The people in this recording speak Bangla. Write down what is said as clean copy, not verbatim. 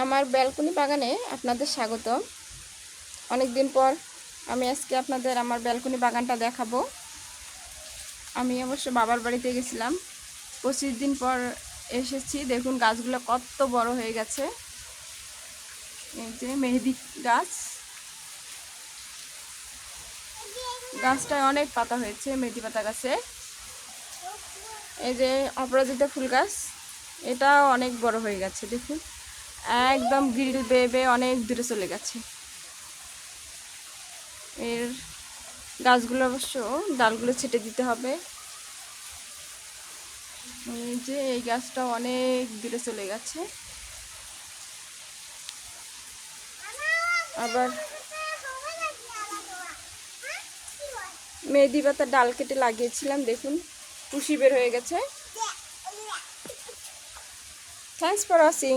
আমার ব্যালকনি বাগানে আপনাদের স্বাগতম। অনেক দিন পর আমি আজকে আপনাদের আমার ব্যালকনি বাগানটা দেখাবো। আমি অবশ্য বাবার বাড়িতে গেছিলাম, 25 দিন পর এসেছি। দেখুন গাছগুলো কত বড় হয়ে গেছে। এই যে মেহেদি গাছ, গাছটায় অনেক পাতা হয়েছে মেহেদি পাতা গাছে। এই যে অপরাজিতা ফুল গাছ, এটাও অনেক বড় হয়ে গেছে। দেখুন একদম গ্রিল বেয়ে অনেক দূরে চলে গেছে। এর গাছগুলো অবশ্য ডালগুলো ছেটে দিতে হবে। এই যে এই গাছটা অনেক দূরে চলে গেছে। আবার মেহেদি পাতার ডাল কেটে লাগিয়েছিলাম, দেখুন কুশি বের হয়ে গেছে। Thanks for watching.